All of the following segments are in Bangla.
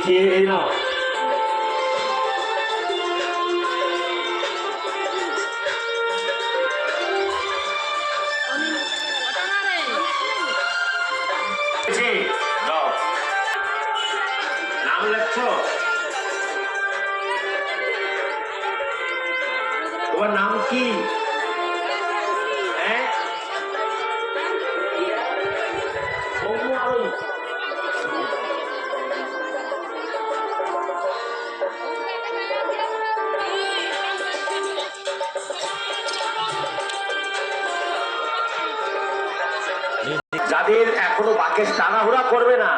দিচ্ছি, এই নাও। দাও, নাম লেখছো? তোমার নাম কি? হ্যাঁ, যাদের এখনো বাকেশ তাড়াহুড়া করবে না,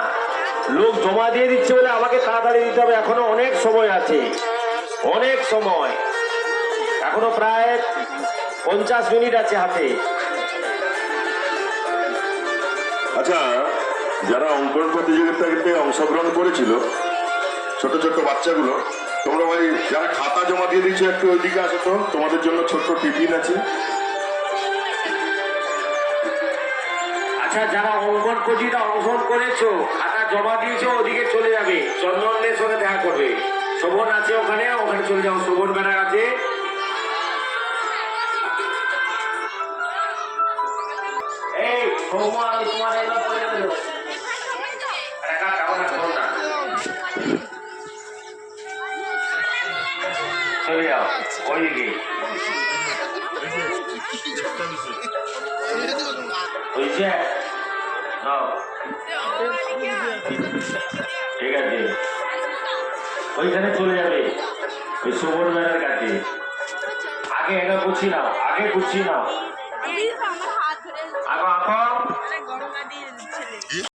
লোক জমা দিয়ে দিচ্ছে বলে আমাকে তাড়াতাড়ি দিতে হবে, এখনো অনেক সময় আছে, অনেক সময়, এখনো প্রায় 50 মিনিট আছে হাতে। আচ্ছা, যারা অঙ্কন প্রতিযোগিতাতে অংশগ্রহণ করেছিল, ছোট ছোট বাচ্চাগুলো, তোমরা ভাই যারা খাতা জমা দিয়ে দিচ্ছ একটু ওইদিকে আসো তো, তোমাদের জন্য ছোট্ট টিফিন আছে। আচ্ছা, যারা অঙ্কন প্রতিযোগিতা অংশগ্রহণ করেছো, খাতা জমা দিয়েছো, ওদিকে চলে যাবে, চন্দনের সঙ্গে দেখা করবে। শোভন আছে ওখানে, ওখানে চলে যাও, শোভন ব্যানার আছে। এই সৌম্য, আমি তোমার এগুলো পড়ে যাবে, একা কেমন করো না, চলে যাও ওইদিকে। বুঝছে? নাও, ঠিক আছে, ওইখানে চলে যাবে, ওই শোভন ব্যানার কাছে। আগে এটা গুছিয়ে নাও, আগে গুছিয়ে নাও, আগে আঁকো।